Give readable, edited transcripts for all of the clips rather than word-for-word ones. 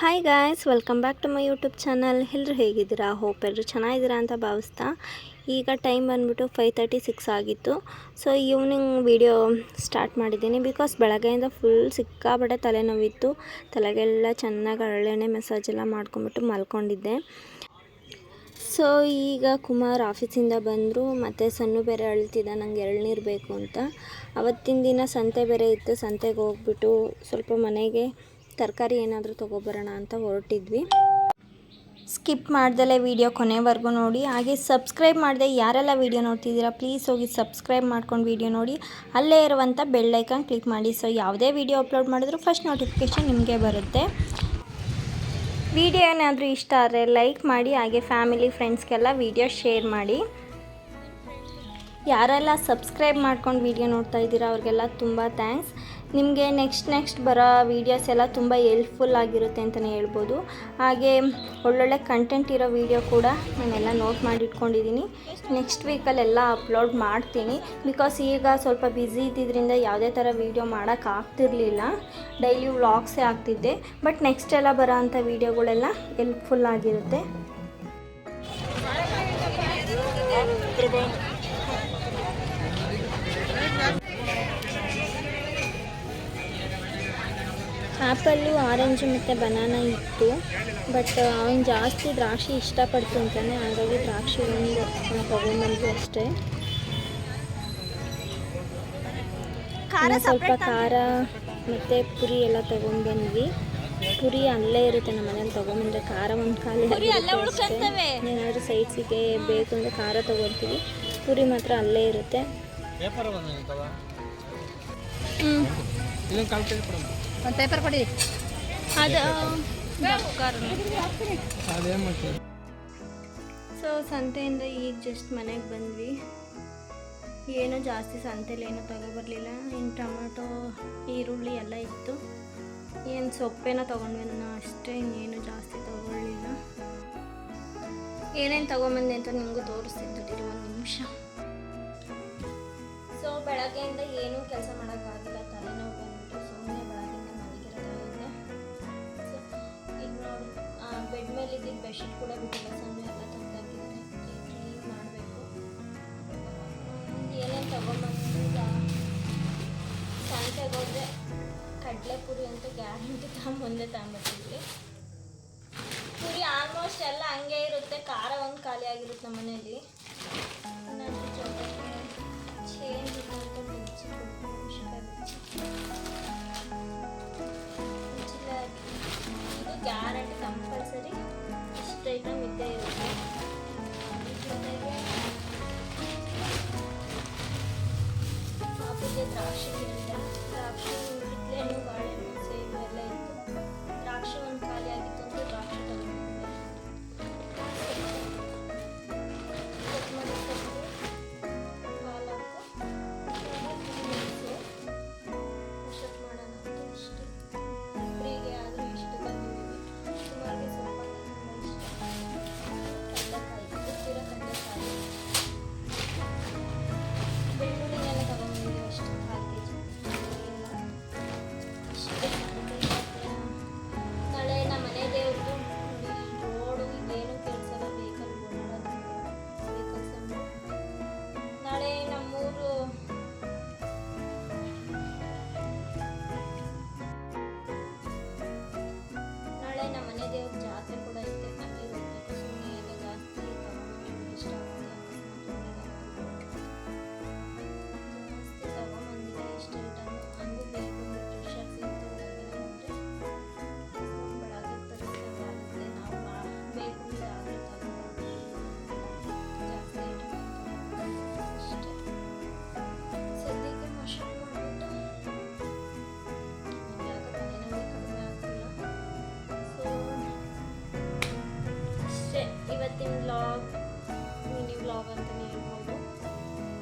Hi guys, welcome back to my YouTube channel. ಎಲ್ಲರೂ ಹೇಗಿದ್ದೀರಾ? Hope ಎಲ್ಲರೂ ಚೆನ್ನಾಗಿದ್ದೀರಾ ಅಂತ ಭಾವಿಸ್ತಾ ಈಗ ಟೈಮ್ ಬಂದುಬಿಟ್ಟು 5:36 ಆಗಿತ್ತು. ಸೊ ಈವ್ನಿಂಗ್ ವಿಡಿಯೋ ಸ್ಟಾರ್ಟ್ ಮಾಡಿದ್ದೀನಿ. ಬಿಕಾಸ್ ಬೆಳಗ್ಗೆಯಿಂದ ಫುಲ್ ಸಿಕ್ಕಾಪಟ್ಟೆ ತಲೆನೋವಿತ್ತು. ತಲೆಗೆಲ್ಲ ಚೆನ್ನಾಗಿ ಹರಳೆಣ್ಣೆ ಮಸಾಜ್ ಎಲ್ಲ ಮಾಡ್ಕೊಂಬಿಟ್ಟು ಮಲ್ಕೊಂಡಿದ್ದೆ. ಸೊ ಈಗ ಕುಮಾರ್ ಆಫೀಸಿಂದ ಬಂದರು. ಮತ್ತು ಸಣ್ಣ ಬೇರೆ ಅಳ್ತಿದ್ದ ನಂಗೆ ಎಳ್ನೀರು ಬೇಕು ಅಂತ. ಅವತ್ತಿನ ದಿನ ಸಂತೆ ಬೇರೆ ಇತ್ತು. ಸಂತೆಗೆ ಹೋಗ್ಬಿಟ್ಟು ಸ್ವಲ್ಪ ಮನೆಗೆ ತರಕಾರಿ ಏನಾದರೂ ತೊಗೊಬರೋಣ ಅಂತ ಹೊರಟಿದ್ವಿ. ಸ್ಕಿಪ್ ಮಾಡ್ದಲೇ ವಿಡಿಯೋ ಕೊನೆವರೆಗೂ ನೋಡಿ. ಹಾಗೆ ಸಬ್ಸ್ಕ್ರೈಬ್ ಮಾಡದೆ ಯಾರೆಲ್ಲ ವಿಡಿಯೋ ನೋಡ್ತಿದ್ದೀರಾ ಪ್ಲೀಸ್ ಹೋಗಿ ಸಬ್ಸ್ಕ್ರೈಬ್ ಮಾಡ್ಕೊಂಡು ವಿಡಿಯೋ ನೋಡಿ. ಅಲ್ಲೇ ಇರುವಂಥ ಬೆಲ್ ಐಕಾನ್ ಕ್ಲಿಕ್ ಮಾಡಿ. ಸೊ ಯಾವುದೇ ವಿಡಿಯೋ ಅಪ್ಲೋಡ್ ಮಾಡಿದ್ರು ಫಸ್ಟ್ ನೋಟಿಫಿಕೇಷನ್ ನಿಮಗೆ ಬರುತ್ತೆ. ವಿಡಿಯೋ ಏನಾದರೂ ಇಷ್ಟ ಆದರೆ ಲೈಕ್ ಮಾಡಿ. ಹಾಗೆ ಫ್ಯಾಮಿಲಿ ಫ್ರೆಂಡ್ಸ್ಗೆಲ್ಲ ವಿಡಿಯೋ ಶೇರ್ ಮಾಡಿ. ಯಾರೆಲ್ಲ ಸಬ್ಸ್ಕ್ರೈಬ್ ಮಾಡ್ಕೊಂಡು ವಿಡಿಯೋ ನೋಡ್ತಾ ಇದ್ದೀರಾ ಅವ್ರಿಗೆಲ್ಲ ತುಂಬ ಥ್ಯಾಂಕ್ಸ್. ನಿಮಗೆ ನೆಕ್ಸ್ಟ್ ಬರೋ ವೀಡಿಯೋಸ್ ಎಲ್ಲ ತುಂಬ ಹೆಲ್ಪ್ಫುಲ್ ಆಗಿರುತ್ತೆ ಅಂತಲೇ ಹೇಳ್ಬೋದು. ಹಾಗೆ ಒಳ್ಳೊಳ್ಳೆ ಕಂಟೆಂಟ್ ಇರೋ ವೀಡಿಯೋ ಕೂಡ ನಾನೆಲ್ಲ ನೋಟ್ ಮಾಡಿ ಇಟ್ಕೊಂಡಿದ್ದೀನಿ. ನೆಕ್ಸ್ಟ್ ವೀಕಲ್ಲೆಲ್ಲ ಅಪ್ಲೋಡ್ ಮಾಡ್ತೀನಿ. ಬಿಕಾಸ್ ಈಗ ಸ್ವಲ್ಪ ಬ್ಯುಸಿ ಇದ್ದಿದ್ದರಿಂದ ಯಾವುದೇ ಥರ ವೀಡಿಯೋ ಮಾಡೋಕ್ಕಾಗ್ತಿರ್ಲಿಲ್ಲ. ಡೈಲಿ ವ್ಲಾಗ್ಸೇ ಆಗ್ತಿದ್ದೆ. ಬಟ್ ನೆಕ್ಸ್ಟ್ ಎಲ್ಲ ಬರೋ ಅಂಥ ವೀಡಿಯೋಗಳೆಲ್ಲ ಹೆಲ್ಪ್ಫುಲ್ ಆಗಿರುತ್ತೆ. ಆ್ಯಪಲ್ಲು, ಆರೆಂಜು ಮತ್ತು ಬನಾನಾ ಇತ್ತು. ಬಟ್ ಅವನು ಜಾಸ್ತಿ ದ್ರಾಕ್ಷಿ ಇಷ್ಟಪಡ್ತು ಅಂತಾನೆ, ಹಾಗಾಗಿ ದ್ರಾಕ್ಷಿ ಒಂದು ತೊಗೊಂಡ್ಬಂದ್ವಿ ಅಷ್ಟೇ. ಸ್ವಲ್ಪ ಖಾರ ಮತ್ತು ಪುರಿ ಎಲ್ಲ ತೊಗೊಂಡ್ಬಂದ್ವಿ. ಪುರಿ ಅಲ್ಲೇ ಇರುತ್ತೆ ನಮ್ಮ ಮನೇಲಿ. ತೊಗೊಂಬಂದರೆ ಖಾರ ಒಂದು ಖಾಲಿ ಅಷ್ಟೇ. ಏನಾದರೂ ಸೈಡ್ಸಿಗೆ ಬೇಕು ಅಂದರೆ ಖಾರ ತೊಗೊಳ್ತೀವಿ. ಪುರಿ ಮಾತ್ರ ಅಲ್ಲೇ ಇರುತ್ತೆ. ಒಂದು ಪೇಪರ್ ಕೊಡಿ. ಅದು ಸೊ ಸಂತೆಯಿಂದ ಈಗ ಜಸ್ಟ್ ಮನೆಗೆ ಬಂದ್ವಿ. ಏನೂ ಜಾಸ್ತಿ ಸಂತೆಯಲ್ಲಿ ಏನೂ ತಗೊಬರಲಿಲ್ಲ. ಇನ್ನು ಟೊಮೆಟೊ, ಈರುಳ್ಳಿ ಎಲ್ಲ ಇತ್ತು. ಏನು ಸೊಪ್ಪೇನೋ ತೊಗೊಂಡ್ವಿ ನಾನು ಅಷ್ಟೇ. ಇನ್ನೇನು ಜಾಸ್ತಿ ತೊಗೊಳ್ಳಿಲ್ಲ. ಏನೇನು ತೊಗೊಂಬಂದೆ ಅಂತ ನಿಮಗೂ ತೋರಿಸ್ತಿದ್ದೀನಿ ಒಂದು ನಿಮಿಷ. ಸೊ ಬೆಳಗ್ಗೆಯಿಂದ ಏನೂ ಕೆಲಸ ಮಾಡೋಕ್ಕಾಗಿಲ್ಲ. ತಲೆನೋವು ಬಂದ್ಬಿಟ್ಟು ಸುಮ್ಮನೆ ಬೆಳಗ್ಗೆಯಿಂದ ಮಲಗಿರೋದ್ರಿಂದ. ಸೊ ಈಗ ನೋಡಿ ಬೆಡ್ ಮೇಲೆ ಇದ್ದಿದ್ದು ಬೆಡ್ಶೀಟ್ ಕೂಡ ಬಿಟ್ಟಿಲ್ಲ. ಸೊನ್ನೆ ಎಲ್ಲ ತಂದಾಕಿದ್ದಾರೆ. ಕ್ಲೀನ್ ಮಾಡಬೇಕು. ಏನೇನು ತೊಗೊಂಬಂದು ಸಂತೆಗೆ ಹೋದರೆ ಕಡಲೆಪುರಿ ಅಂತೂ ಗ್ಯಾರಂಟಿ ಮುಂದೆ ತಗೊಂಬರ್ತಿದ್ವಿ. ಪುರಿ ಆಲ್ಮೋಸ್ಟ್ ಎಲ್ಲ ಹಂಗೆ ಇರುತ್ತೆ. ಖಾರ ಒಂದು ಖಾಲಿ ಆಗಿರುತ್ತೆ ನಮ್ಮ ಮನೇಲಿ. ಚೇಂಜ್ ಇಲ್ಲ ಅಂತ ಬಜ್ಜಿ ಇದು ಗ್ಯಾರಂಟಿ ಕಂಪಲ್ಸರಿ ಇಷ್ಟು ಐಟಮ್ ಇದ್ದೇ ಇರುತ್ತೆ. ಜೊತೆಗೆ ಕಾಫಿಗೆ ದ್ರಾಕ್ಷಿ ಇರುತ್ತೆ. ದ್ರಾಕ್ಷಿ ಕಿತ್ಲೆಹಣ್ಣು, ಬಾಳೆಹಣ್ಣು, ಸೇಬು ಎಲ್ಲ ಇತ್ತು. ದ್ರಾಕ್ಷಿ ಒಂದು ಖಾಲಿ ಆಗಿತ್ತು ಅಂತ ದ್ರಾಕ್ಷಿ ತಗೊಂಡಿದ್ದೆ. ಕೊತ್ತಂಬರಿ ಸೊಪ್ಪು, ಪಾಲಕ್ಕು, ಪುಷಪ್ ಮಾಡೋಣ ಅಂತ ಇಷ್ಟು. ಫ್ರೀಗೆ ಆದರೂ ಇಷ್ಟು ಬಂದಿದ್ದೀವಿ. ಸುಮಾರಿಗೆ ಸ್ವಲ್ಪ ತುಂಬ ಇಷ್ಟ. ಕಡಲೆಕಾಯಿ, ಉದ್ದಿರೋ ಕಡಲೆಕಾಯಿ, ಬೆಳ್ಳುಳ್ಳಿನೆಲ್ಲ ತಗೊಂಡಿದ್ದೀವಿ ಅಷ್ಟು 1/2 kg. ಇಷ್ಟೇ ನಾಳೆ ನಮ್ಮ ಮನೆ ದೇವ್ರದ್ದು ರೋಡು ಇದೇನು ಕೆಲಸ ವೆಹಿಕಲ್ ನಾಳೆ ನಮ್ಮೂರು ನಾಳೆ ನಮ್ಮ ಮನೆ ದೇವ್ರ ಜಾತ್ರೆ ಕೂಡ ಐತೆ. ಅಲ್ಲಿ ಹೋಗ್ಬೇಕು. ಸುಮ್ಮನೆ ಈಗ ಜಾಸ್ತಿ ತಗೊಂಡು ಇಷ್ಟ ಜಾಸ್ತಿ ತಗೊಂಬಂದಿಲ್ಲ. ಇಷ್ಟು ಐಟಮ್ ಹಂಗೂ ಬೇಕು ಫ್ರೆಶರ್ ಸಿಗ್ತು. ಬೆಳಗ್ಗೆ ತರಿಸ್ದಂಗಾಗುತ್ತೆ. ನಾವು ಬೇಕು ಆದರೆ ತಗೊಂಡು ಜಾಸ್ತಿ ಐಟಮ್ ಅಷ್ಟೇ. ಸದ್ಯಕ್ಕೆ ಮಸಾಲೆ ಮಾಡಿಬಿಟ್ಟು ಯಾಕೆ ತಲೆನೋವು ಕಡಿಮೆ ಆಗ್ತಿಲ್ಲ. ಸೊ ಅಷ್ಟೇ ಇವತ್ತಿನ ವ್ಲಾಗ್, ಮಿನಿ ವ್ಲಾಗ್ ಅಂತಲೇ ಹೇಳ್ಬೋದು.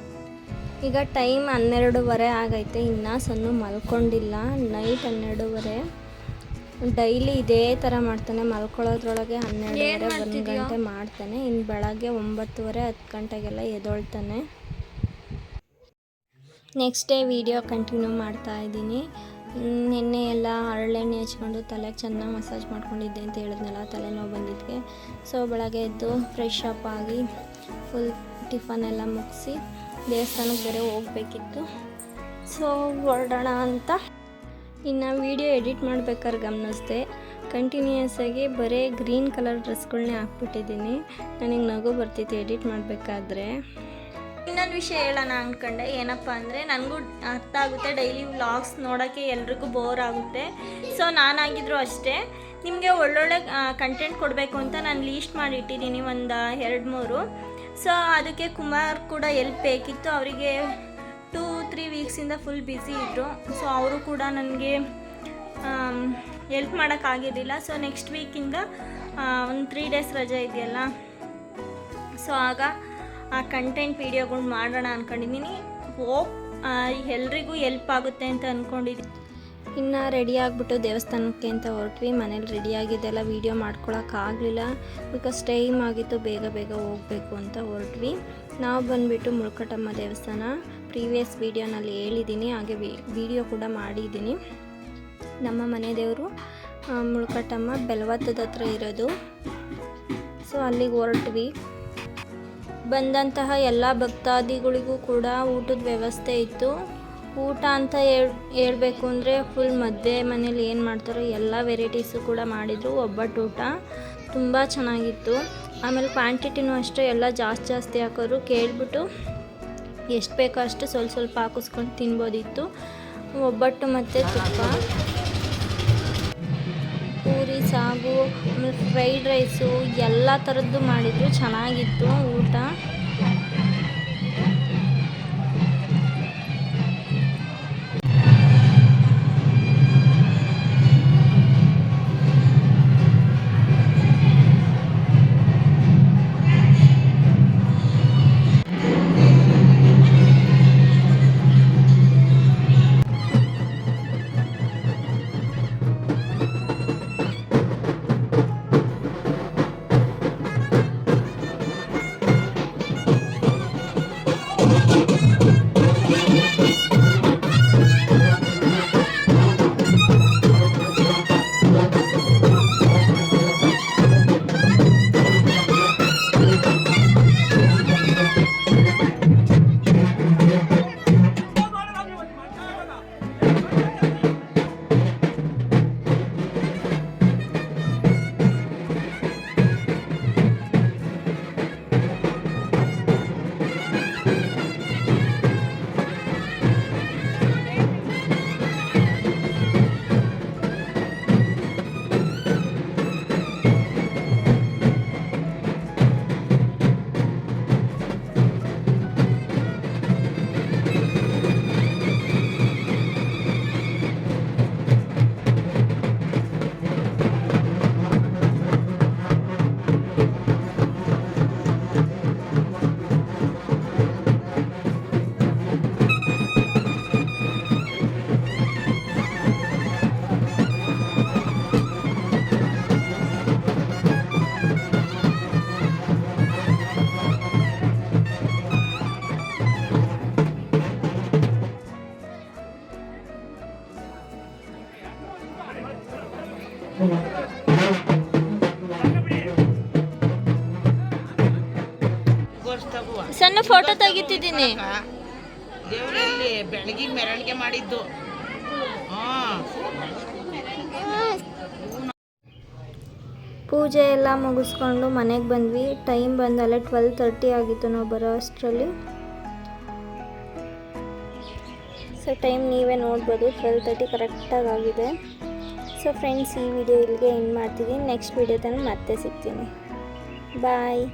ಈಗ ಟೈಮ್ 12:30 ಆಗೈತೆ. ಇನ್ನೂ ಸಣ್ಣ ಮಲ್ಕೊಂಡಿಲ್ಲ. ನೈಟ್ 12:30. ಡೈಲಿ ಇದೇ ಥರ ಮಾಡ್ತಾನೆ. ಮಲ್ಕೊಳ್ಳೋದ್ರೊಳಗೆ 12:30 1 ಗಂಟೆ ಮಾಡ್ತಾನೆ. ಇನ್ನು ಬೆಳಗ್ಗೆ 9:30 10 ಗಂಟೆಗೆಲ್ಲ ಎದ್ದೊಳ್ತಾನೆ. ನೆಕ್ಸ್ಟ್ ಡೇ ವಿಡಿಯೋ ಕಂಟಿನ್ಯೂ ಮಾಡ್ತಾ ಇದ್ದೀನಿ. ನಿನ್ನೆ ಎಲ್ಲ ಹರಳೆಣ್ಣೆ ಹಚ್ಕೊಂಡು ತಲೆಗೆ ಚೆನ್ನಾಗಿ ಮಸಾಜ್ ಮಾಡ್ಕೊಂಡಿದ್ದೆ ಅಂತ ಹೇಳಿದ್ನಲ್ಲ, ತಲೆನೋವು ಬಂದಿದ್ದಕ್ಕೆ. ಸೊ ಬೆಳಗ್ಗೆ ಎದ್ದು ಫ್ರೆಶ್ ಅಪ್ ಆಗಿ ಫುಲ್ ಟಿಫನ್ ಎಲ್ಲ ಮುಗಿಸಿ ದೇವಸ್ಥಾನಕ್ಕೆ ಬೇರೆ ಹೋಗಬೇಕಿತ್ತು. ಸೊ ಹೊರಡೋಣ ಅಂತ ಇನ್ನು ವೀಡಿಯೋ ಎಡಿಟ್ ಮಾಡ್ಬೇಕಾದ್ರೆ ಗಮನಿಸಿದೆ, ಕಂಟಿನ್ಯೂಯಸ್ ಆಗಿ ಬರೀ ಗ್ರೀನ್ ಕಲರ್ ಡ್ರೆಸ್ಗಳನ್ನೇ ಹಾಕ್ಬಿಟ್ಟಿದ್ದೀನಿ. ನನಗೆ ನಗು ಬರ್ತಿತ್ತು ಎಡಿಟ್ ಮಾಡಬೇಕಾದ್ರೆ. ಇನ್ನೊಂದು ವಿಷಯ ಹೇಳೋಣ ಅಂದ್ಕೊಂಡೆ, ಏನಪ್ಪ ಅಂದರೆ ನನಗೂ ಅರ್ಥ ಆಗುತ್ತೆ, ಡೈಲಿ ವ್ಲಾಗ್ಸ್ ನೋಡೋಕ್ಕೆ ಎಲ್ರಿಗೂ ಬೋರ್ ಆಗುತ್ತೆ. ಸೊ ನಾನಾಗಿದ್ದರೂ ಅಷ್ಟೇ, ನಿಮಗೆ ಒಳ್ಳೊಳ್ಳೆ ಕಂಟೆಂಟ್ ಕೊಡಬೇಕು ಅಂತ ನಾನು ಲೀಸ್ಟ್ ಮಾಡಿ ಇಟ್ಟಿದ್ದೀನಿ ಒಂದು 2-3. ಸೊ ಅದಕ್ಕೆ ಕುಮಾರ್ ಕೂಡ ಎಲ್ಪ್ ಬೇಕಿತ್ತು. ಅವರಿಗೆ 2-3 ವೀಕ್ಸಿಂದ ಫುಲ್ ಬ್ಯುಸಿ ಇದ್ದರು. ಸೊ ಅವರು ಕೂಡ ನನಗೆ ಎಲ್ಪ್ ಮಾಡೋಕ್ಕಾಗಿರಲಿಲ್ಲ. ಸೊ ನೆಕ್ಸ್ಟ್ ವೀಕಿಂದ ಒಂದು 3 ಡೇಸ್ ರಜೆ ಇದೆಯಲ್ಲ, ಸೊ ಆಗ ಆ ಕಂಟೆಂಟ್ ವೀಡಿಯೋಗಳು ಮಾಡೋಣ ಅಂದ್ಕೊಂಡಿದ್ದೀನಿ. ಹೋಪ್ ಎಲ್ರಿಗೂ ಎಲ್ಪ್ ಆಗುತ್ತೆ ಅಂತ ಅಂದ್ಕೊಂಡಿದ್ದೀನಿ. ಇನ್ನು ರೆಡಿ ಆಗಿಬಿಟ್ಟು ದೇವಸ್ಥಾನಕ್ಕೆ ಅಂತ ಹೊರಟ್ವಿ. ಮನೇಲಿ ರೆಡಿಯಾಗಿದ್ದೆಲ್ಲ ವೀಡಿಯೋ ಮಾಡ್ಕೊಳಕ್ಕಾಗಲಿಲ್ಲ, ಬಿಕಾಸ್ ಟೈಮ್ ಆಗಿತ್ತು, ಬೇಗ ಬೇಗ ಹೋಗಬೇಕು ಅಂತ ಹೊರಟ್ವಿ. ನಾವು ಬಂದುಬಿಟ್ಟು ಮುಳ್ಕಟಮ್ಮ ದೇವಸ್ಥಾನ ಪ್ರೀವಿಯಸ್ ವೀಡಿಯೋನಲ್ಲಿ ಹೇಳಿದ್ದೀನಿ, ಹಾಗೆ ವೀಡಿಯೋ ಕೂಡ ಮಾಡಿದ್ದೀನಿ. ನಮ್ಮ ಮನೆ ದೇವರು ಮುಳ್ಕಟಮ್ಮ ಬೆಲವತ್ತದ ಹತ್ರ ಇರೋದು. ಸೊ ಅಲ್ಲಿಗೆ ಹೊರಟ್ವಿ. ಬಂದಂತಹ ಎಲ್ಲ ಭಕ್ತಾದಿಗಳಿಗೂ ಕೂಡ ಊಟದ ವ್ಯವಸ್ಥೆ ಇತ್ತು. ಊಟ ಅಂತ ಹೇಳ್ಬೇಕು ಅಂದರೆ ಫುಲ್ ಮದುವೆ ಮನೇಲಿ ಏನು ಮಾಡ್ತಾರೋ ಎಲ್ಲ ವೆರೈಟೀಸು ಕೂಡ ಮಾಡಿದರು. ಒಬ್ಬಟ್ಟು ಊಟ ತುಂಬ ಚೆನ್ನಾಗಿತ್ತು. ಆಮೇಲೆ ಕ್ವಾಂಟಿಟಿನೂ ಅಷ್ಟೇ, ಎಲ್ಲ ಜಾಸ್ತಿ ಹಾಕೋರು. ಕೇಳಿಬಿಟ್ಟು ಎಷ್ಟು ಬೇಕೋ ಅಷ್ಟು ಸ್ವಲ್ಪ ಹಾಕಿಸ್ಕೊಂಡು ತಿನ್ಬೋದಿತ್ತು. ಒಬ್ಬಟ್ಟು ಮತ್ತು ತುಪ್ಪ, ಪೂರಿ, ಸಾಗು, ಆಮೇಲೆ ಫ್ರೈಡ್ ರೈಸು ಎಲ್ಲ ಥರದ್ದು ಮಾಡಿದರು. ಚೆನ್ನಾಗಿತ್ತು ಊಟ. ಸಣ್ಣ ಫೋಟೋ ತೆಗಿತಿದ್ದೀನಿ. ದೇವರಲ್ಲಿ ಬೆಳಗ್ಗೆ ಮೆರವಣಿಗೆ ಮಾಡಿದ್ದು. ಪೂಜೆ ಎಲ್ಲ ಮುಗಿಸ್ಕೊಂಡು ಮನೆಗೆ ಬಂದ್ವಿ. ಟೈಮ್ ಬಂದಲ್ಲೇ 12:30 ಆಗಿತ್ತು ನಾವು ಬರೋ ಅಷ್ಟರಲ್ಲಿ. ಸೊ ಟೈಮ್ ನೀವೇ ನೋಡ್ಬೋದು, 12:30 ಕರೆಕ್ಟಾಗಿ ಆಗಿದೆ. ಸೊ ಫ್ರೆಂಡ್ಸ್, ಈ ವಿಡಿಯೋ ಇಲ್ಲಿಗೆ ಎಂಡ್ ಮಾಡ್ತಿದ್ದೀನಿ. ನೆಕ್ಸ್ಟ್ ವಿಡಿಯೋದಲ್ಲಿ ಮತ್ತೆ ಸಿಗ್ತೀನಿ. ಬಾಯ್.